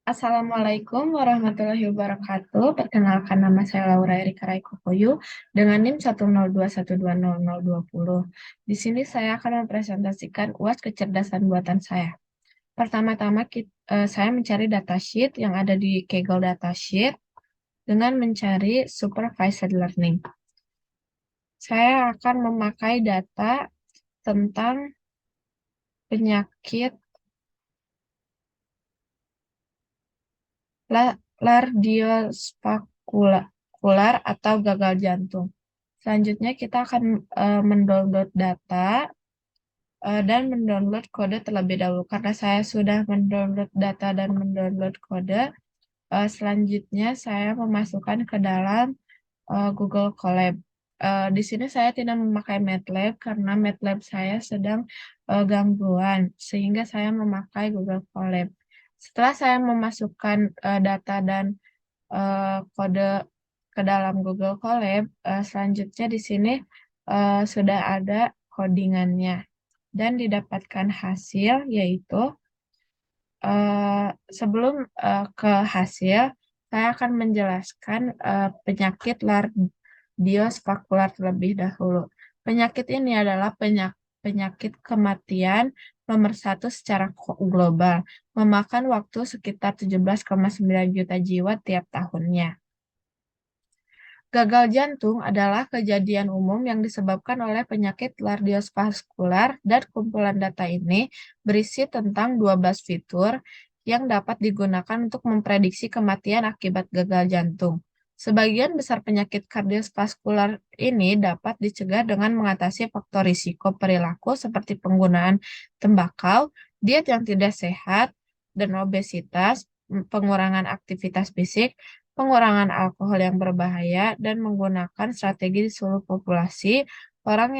Assalamualaikum warahmatullahi wabarakatuh. Perkenalkan nama saya Laura Erika Raikopoyu dengan NIM 102120020. Di sini saya akan mempresentasikan UAS kecerdasan buatan saya. Pertama-tama saya mencari datasheet yang ada di Kaggle Datasheet dengan mencari supervised learning. Saya akan memakai data tentang penyakit lardiospaskular atau gagal jantung. Selanjutnya kita akan mendownload data dan mendownload kode terlebih dahulu. Karena saya sudah mendownload data dan mendownload kode, selanjutnya saya memasukkan ke dalam Google Colab. Di sini saya tidak memakai MATLAB karena MATLAB saya sedang gangguan, sehingga saya memakai Google Colab. Setelah saya memasukkan data dan kode ke dalam Google Colab, selanjutnya di sini sudah ada codingannya dan didapatkan hasil yaitu sebelum ke hasil saya akan menjelaskan penyakit lardiospaskular terlebih dahulu. Penyakit ini adalah penyakit kematian nomor satu secara global, memakan waktu sekitar 17,9 juta jiwa tiap tahunnya. Gagal jantung adalah kejadian umum yang disebabkan oleh penyakit lardiospaskular dan kumpulan data ini berisi tentang 12 fitur yang dapat digunakan untuk memprediksi kematian akibat gagal jantung. Sebagian besar penyakit kardiovaskular ini dapat dicegah dengan mengatasi faktor risiko perilaku seperti penggunaan tembakau, diet yang tidak sehat, dan obesitas, pengurangan aktivitas fisik, pengurangan alkohol yang berbahaya, dan menggunakan strategi di seluruh populasi orang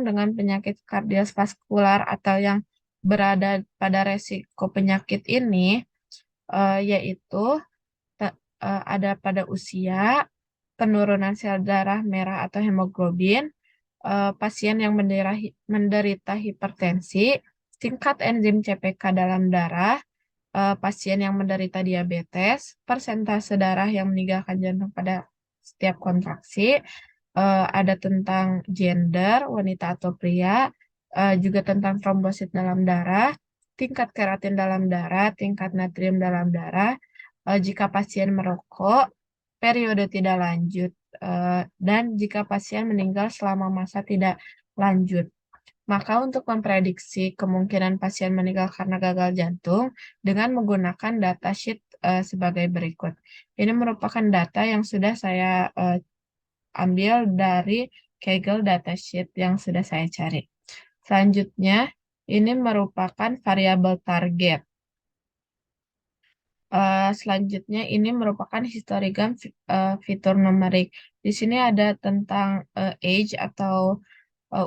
dengan penyakit kardiovaskular atau yang berada pada resiko penyakit ini, yaitu ada pada usia, penurunan sel darah merah atau hemoglobin, pasien yang menderita hipertensi, tingkat enzim CPK dalam darah, pasien yang menderita diabetes, persentase darah yang meninggalkan jantung pada setiap kontraksi, ada tentang gender, wanita atau pria, juga tentang trombosit dalam darah, tingkat keratin dalam darah, tingkat natrium dalam darah, jika pasien merokok, periode tidak lanjut, dan jika pasien meninggal selama masa tidak lanjut. Maka untuk memprediksi kemungkinan pasien meninggal karena gagal jantung dengan menggunakan datasheet sebagai berikut. Ini merupakan data yang sudah saya ambil dari Kaggle datasheet yang sudah saya cari. Selanjutnya, ini merupakan variabel target. Selanjutnya, ini merupakan histogram fitur numerik. Di sini ada tentang age atau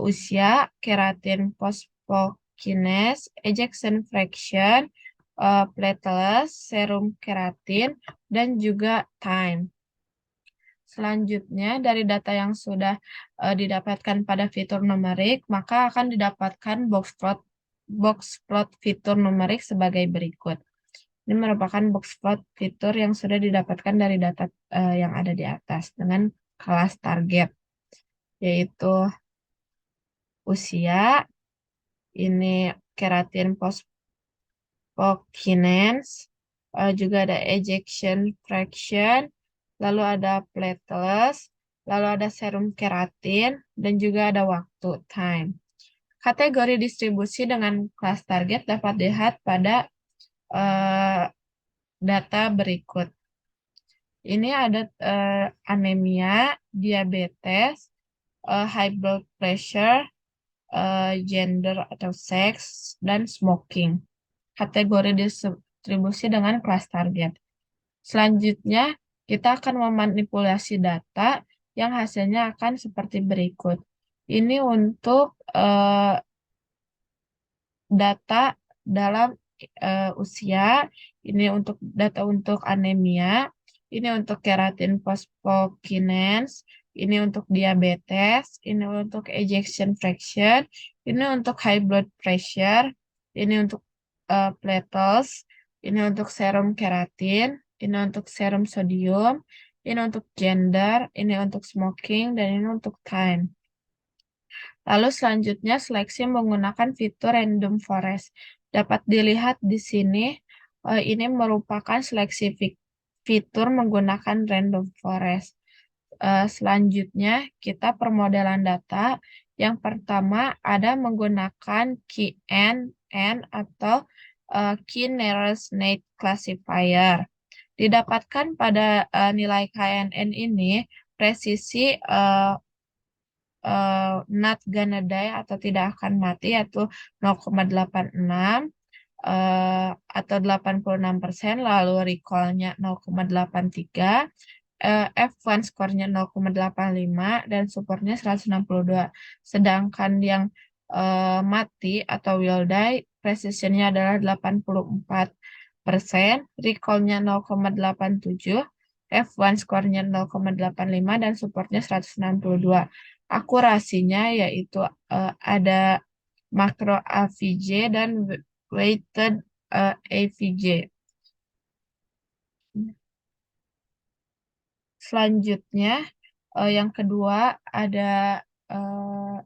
usia, keratin phosphokinase, ejection fraction, platelets, serum keratin, dan juga time. Selanjutnya, dari data yang sudah didapatkan pada fitur numerik, maka akan didapatkan box plot fitur numerik sebagai berikut. Ini merupakan box plot fitur yang sudah didapatkan dari data yang ada di atas dengan kelas target, yaitu usia, ini keratin phosphokinase, juga ada ejection fraction, lalu ada platelets, lalu ada serum keratin, dan juga ada waktu time. Kategori distribusi dengan kelas target dapat dilihat pada data berikut. Ini ada anemia, diabetes, high blood pressure, gender atau seks, dan smoking. Kategori distribusi dengan kelas target. Selanjutnya, kita akan memanipulasi data yang hasilnya akan seperti berikut. Ini untuk data dalam usia, ini untuk data untuk anemia, ini untuk keratin phosphokinase, ini untuk diabetes, ini untuk ejection fraction, ini untuk high blood pressure, ini untuk platelets, Ini untuk serum keratin, ini untuk serum sodium, ini untuk gender, ini untuk smoking, dan ini untuk time. Lalu selanjutnya seleksi menggunakan fitur random forest. Dapat dilihat di sini, ini merupakan seleksi fitur menggunakan random forest. Selanjutnya kita permodalan data. Yang pertama ada menggunakan KNN atau Key Nearest Neighbor Classifier. Didapatkan pada nilai KNN ini presisi not gonna die atau tidak akan mati yaitu 0,86 atau 86%, lalu recall-nya 0,83, F1 skornya 0,85 dan supportnya 162. Sedangkan yang mati atau will die precision-nya adalah 84%, recall-nya 0,87, F1 skornya 0,85 dan supportnya 162. Akurasinya yaitu ada makro AVJ dan weighted AVJ. Selanjutnya, yang kedua ada eh,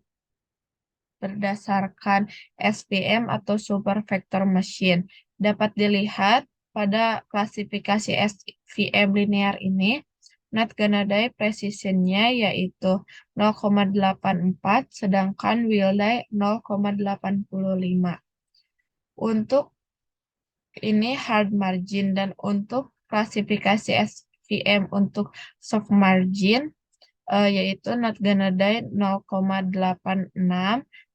berdasarkan SVM atau Super Vector Machine. Dapat dilihat pada klasifikasi SVM linear ini, not gonna die precision-nya yaitu 0,84, sedangkan will die 0,85. Untuk ini hard margin dan untuk klasifikasi SVM untuk soft margin yaitu not gonna die 0,86,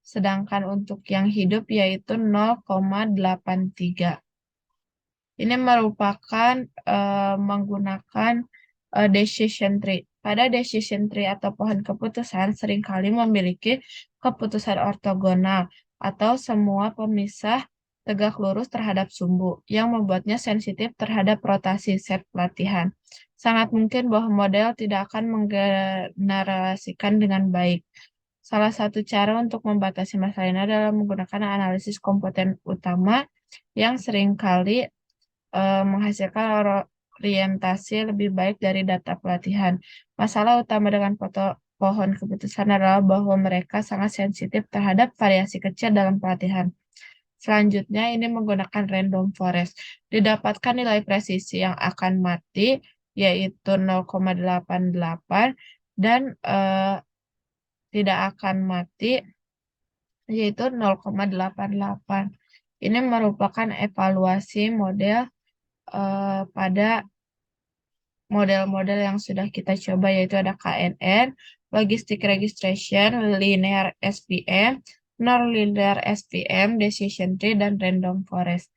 sedangkan untuk yang hidup yaitu 0,83. Ini merupakan menggunakan decision tree. Pada decision tree atau pohon keputusan seringkali memiliki keputusan ortogonal atau semua pemisah tegak lurus terhadap sumbu yang membuatnya sensitif terhadap rotasi set pelatihan. Sangat mungkin bahwa model tidak akan menggeneralisasikan dengan baik. Salah satu cara untuk membatasi masalah ini adalah menggunakan analisis komponen utama yang seringkali menghasilkan orientasi lebih baik dari data pelatihan. Masalah utama dengan pohon keputusan adalah bahwa mereka sangat sensitif terhadap variasi kecil dalam pelatihan. Selanjutnya ini menggunakan random forest. Didapatkan nilai presisi yang akan mati yaitu 0,88 dan tidak akan mati yaitu 0,88. Ini merupakan evaluasi model pada model-model yang sudah kita coba yaitu ada KNN, Logistic Registration, Linear SVM, Non-Linear SVM, Decision Tree, dan Random Forest.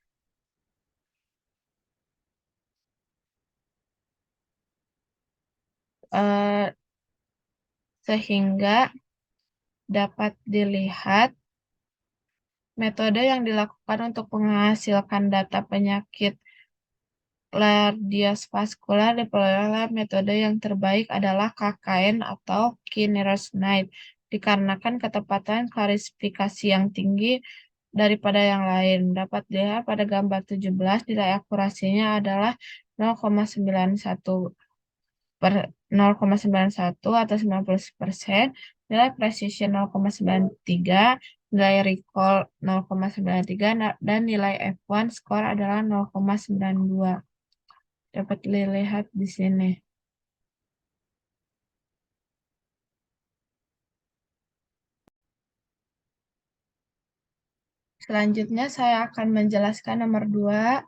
Sehingga dapat dilihat metode yang dilakukan untuk menghasilkan data penyakit Lerdias-vaskular diperoleh metode yang terbaik adalah KKN atau Key Nearest Neighbor dikarenakan ketepatan klasifikasi yang tinggi daripada yang lain. Dapat dilihat pada gambar 17, nilai akurasinya adalah 0,91 per 0,91 atau 90%, nilai precision 0,93, nilai recall 0,93, dan nilai F1 skor adalah 0,92. Dapat dilihat di sini. Selanjutnya saya akan menjelaskan nomor 2.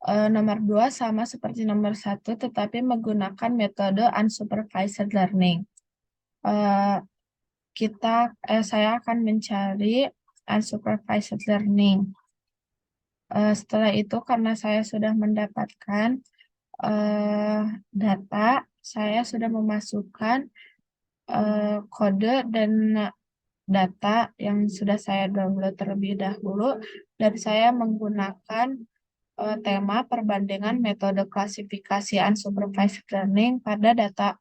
Nomor 2 sama seperti nomor 1, tetapi menggunakan metode unsupervised learning. Saya akan mencari unsupervised learning. Setelah itu, karena saya sudah mendapatkan data, saya sudah memasukkan kode dan data yang sudah saya download terlebih dahulu, dan saya menggunakan tema perbandingan metode klasifikasi unsupervised learning pada data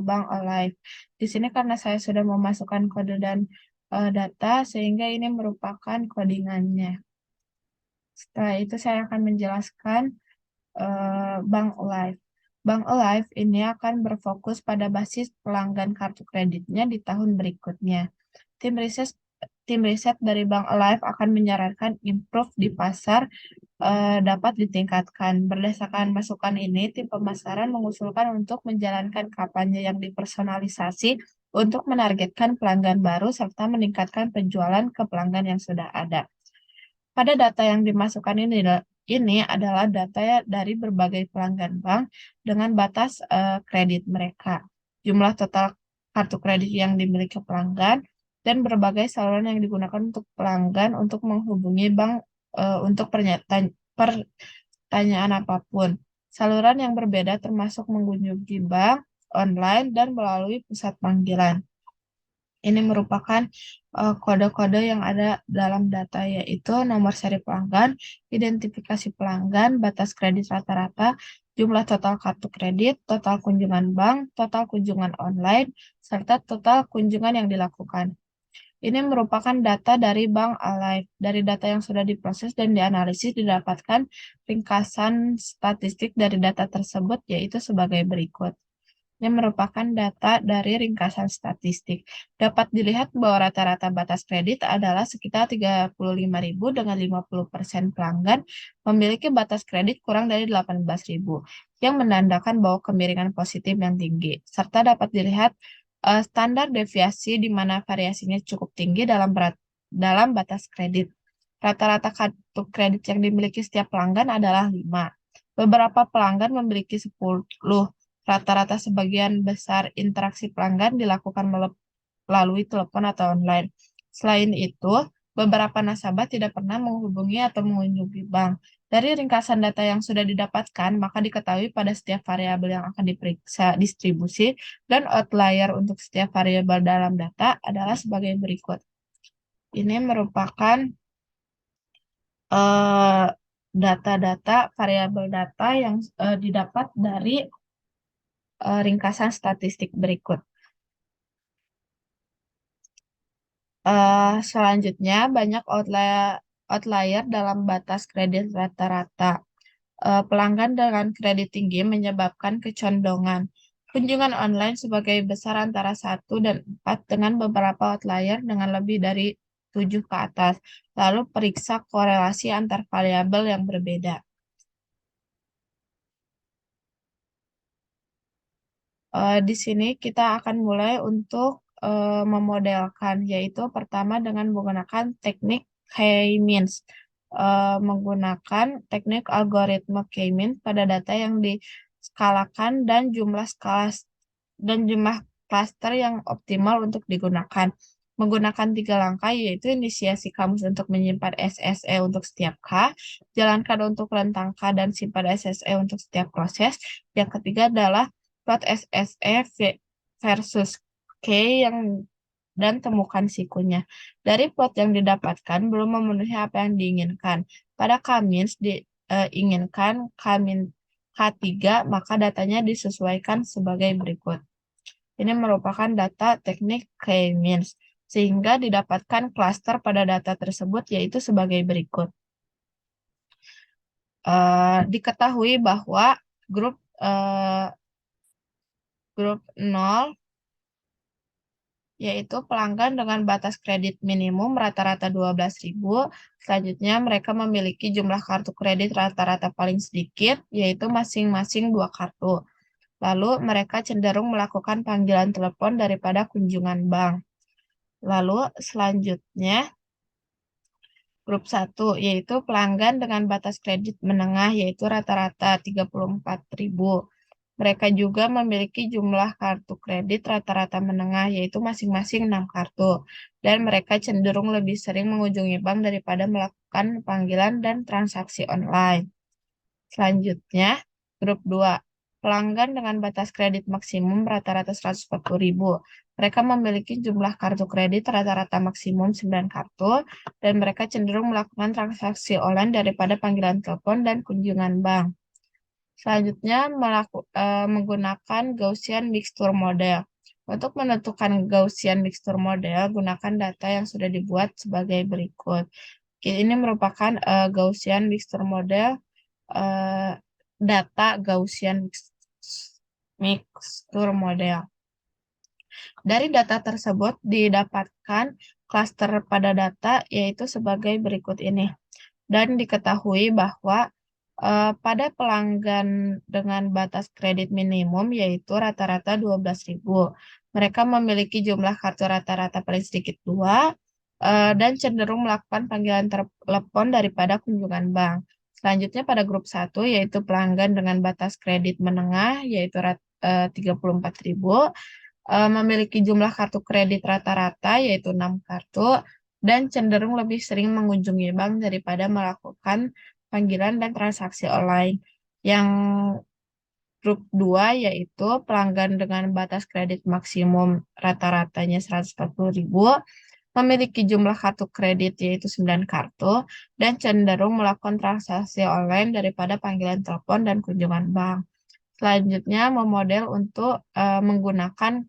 Bank Alive. Di sini karena saya sudah memasukkan kode dan data, sehingga ini merupakan codingannya. Setelah itu saya akan menjelaskan Bank Alive. Bank Alive ini akan berfokus pada basis pelanggan kartu kreditnya di tahun berikutnya. Tim riset Tim riset dari Bank Alive akan menyarankan improve di pasar dapat ditingkatkan. Berdasarkan masukan ini, tim pemasaran mengusulkan untuk menjalankan kampanye yang dipersonalisasi untuk menargetkan pelanggan baru serta meningkatkan penjualan ke pelanggan yang sudah ada. Pada data yang dimasukkan ini adalah data dari berbagai pelanggan bank dengan batas kredit mereka, jumlah total kartu kredit yang dimiliki pelanggan, dan berbagai saluran yang digunakan untuk pelanggan untuk menghubungi bank untuk pertanyaan apapun. Saluran yang berbeda termasuk mengunjungi bank, online, dan melalui pusat panggilan. Ini merupakan kode-kode yang ada dalam data, yaitu nomor seri pelanggan, identifikasi pelanggan, batas kredit rata-rata, jumlah total kartu kredit, total kunjungan bank, total kunjungan online, serta total kunjungan yang dilakukan. Ini merupakan data dari Bank Alive. Dari data yang sudah diproses dan dianalisis, didapatkan ringkasan statistik dari data tersebut, yaitu sebagai berikut. Ini merupakan data dari ringkasan statistik. Dapat dilihat bahwa rata-rata batas kredit adalah sekitar 35.000 dengan 50% pelanggan memiliki batas kredit kurang dari 18.000, yang menandakan bahwa kemiringan positif yang tinggi. Serta dapat dilihat standar deviasi di mana variasinya cukup tinggi dalam batas kredit. Rata-rata kartu kredit yang dimiliki setiap pelanggan adalah 5. Beberapa pelanggan memiliki 10. Rata-rata sebagian besar interaksi pelanggan dilakukan melalui telepon atau online. Selain itu, beberapa nasabah tidak pernah menghubungi atau mengunjungi bank. Dari ringkasan data yang sudah didapatkan, maka diketahui pada setiap variabel yang akan diperiksa distribusi dan outlier untuk setiap variabel dalam data adalah sebagai berikut. Ini merupakan data-data variabel data yang didapat dari ringkasan statistik berikut. Selanjutnya, banyak outlier dalam batas kredit rata-rata. Pelanggan dengan kredit tinggi menyebabkan kecondongan kunjungan online sebagai besar antara 1 dan 4 dengan beberapa outlier dengan lebih dari 7 ke atas. Lalu periksa korelasi antar variabel yang berbeda. Di sini kita akan mulai untuk memodelkan, yaitu pertama dengan menggunakan teknik K-means. Menggunakan teknik algoritma K-means pada data yang diskalakan dan jumlah klaster yang optimal untuk digunakan. Menggunakan 3 langkah, yaitu inisiasi kamus untuk menyimpan SSE untuk setiap K, jalankan untuk rentang K, dan simpan SSE untuk setiap proses. Yang ketiga adalah plot SSE versus K dan temukan sikunya. Dari plot yang didapatkan belum memenuhi apa yang diinginkan. Pada K-means diinginkan K3, maka datanya disesuaikan sebagai berikut. Ini merupakan data teknik K-means, sehingga didapatkan klaster pada data tersebut, yaitu sebagai berikut. Diketahui bahwa grup 0, yaitu pelanggan dengan batas kredit minimum rata-rata 12.000. Selanjutnya, mereka memiliki jumlah kartu kredit rata-rata paling sedikit, yaitu masing-masing 2 kartu. Lalu, mereka cenderung melakukan panggilan telepon daripada kunjungan bank. Lalu, selanjutnya, grup 1, yaitu pelanggan dengan batas kredit menengah, yaitu rata-rata 34.000. Mereka juga memiliki jumlah kartu kredit rata-rata menengah, yaitu masing-masing 6 kartu. Dan mereka cenderung lebih sering mengunjungi bank daripada melakukan panggilan dan transaksi online. Selanjutnya, grup 2. Pelanggan dengan batas kredit maksimum rata-rata 140.000. Mereka memiliki jumlah kartu kredit rata-rata maksimum 9 kartu, dan mereka cenderung melakukan transaksi online daripada panggilan telepon dan kunjungan bank. Selanjutnya, menggunakan Gaussian Mixture Model. Untuk menentukan Gaussian Mixture Model, gunakan data yang sudah dibuat sebagai berikut. Ini merupakan Gaussian mixture model, eh, data Gaussian mixture model. Dari data tersebut didapatkan klaster pada data yaitu sebagai berikut ini. Dan diketahui bahwa pada pelanggan dengan batas kredit minimum yaitu rata-rata 12.000, mereka memiliki jumlah kartu rata-rata paling sedikit 2 dan cenderung melakukan panggilan telepon daripada kunjungan bank. Selanjutnya pada grup 1 yaitu pelanggan dengan batas kredit menengah yaitu 34.000, memiliki jumlah kartu kredit rata-rata yaitu 6 kartu dan cenderung lebih sering mengunjungi bank daripada melakukan panggilan dan transaksi online. Yang grup 2 yaitu pelanggan dengan batas kredit maksimum rata-ratanya 140.000, memiliki jumlah kartu kredit yaitu 9 kartu dan cenderung melakukan transaksi online daripada panggilan telepon dan kunjungan bank. Selanjutnya memodel untuk menggunakan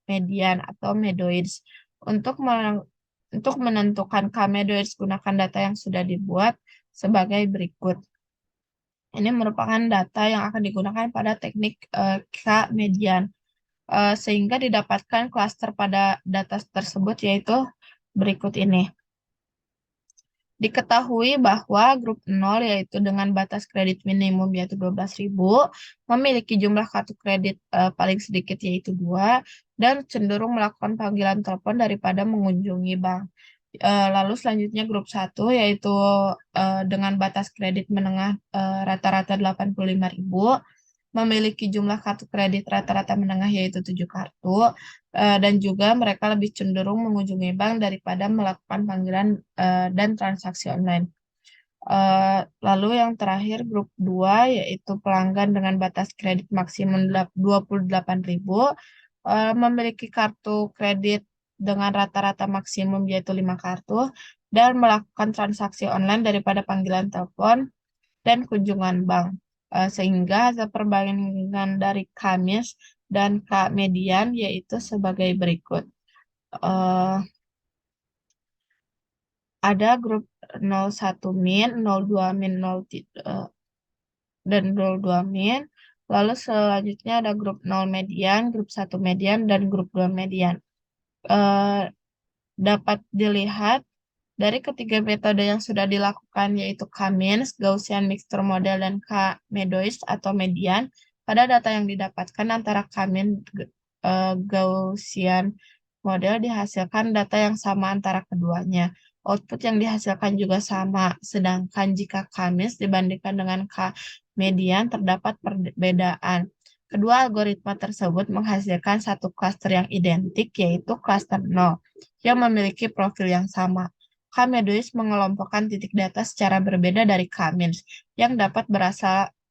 median atau medoids. Untuk menentukan medoids, gunakan data yang sudah dibuat sebagai berikut. Ini merupakan data yang akan digunakan pada teknik median, sehingga didapatkan klaster pada data tersebut yaitu berikut ini. Diketahui bahwa grup 0 yaitu dengan batas kredit minimum yaitu 12.000 memiliki jumlah kartu kredit paling sedikit yaitu 2 dan cenderung melakukan panggilan telepon daripada mengunjungi bank. Lalu selanjutnya grup 1 yaitu dengan batas kredit menengah rata-rata 85.000 memiliki jumlah kartu kredit rata-rata menengah yaitu 7 kartu dan juga mereka lebih cenderung mengunjungi bank daripada melakukan panggilan dan transaksi online. Lalu yang terakhir grup 2 yaitu pelanggan dengan batas kredit maksimum 28.000 memiliki kartu kredit dengan rata-rata maksimum yaitu 5 kartu dan melakukan transaksi online daripada panggilan telepon dan kunjungan bank. Sehingga hasil perbandingan dari Kamis dan K median yaitu sebagai berikut. Ada grup 01 min, 02 min, 0, dan 02 min. Lalu selanjutnya ada grup 0 median, grup 1 median, dan grup 2 median. Dapat dilihat dari ketiga metode yang sudah dilakukan yaitu K-means, Gaussian mixture model, dan K-medoids atau median, pada data yang didapatkan antara K-means Gaussian model dihasilkan data yang sama antara keduanya. Output yang dihasilkan juga sama, sedangkan jika K-means dibandingkan dengan K-median terdapat perbedaan. Kedua algoritma tersebut menghasilkan satu klaster yang identik yaitu klaster 0 yang memiliki profil yang sama. K-medoids mengelompokkan titik data secara berbeda dari K-means yang dapat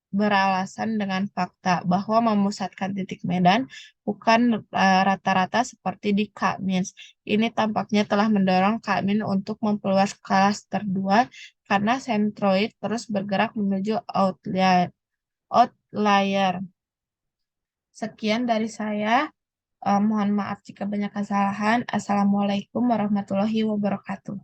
beralasan dengan fakta bahwa memusatkan titik medan bukan rata-rata seperti di K-means. Ini tampaknya telah mendorong K-means untuk memperluas klaster 2 karena sentroid terus bergerak menuju outlier. Sekian dari saya. Mohon maaf jika banyak kesalahan. Assalamualaikum warahmatullahi wabarakatuh.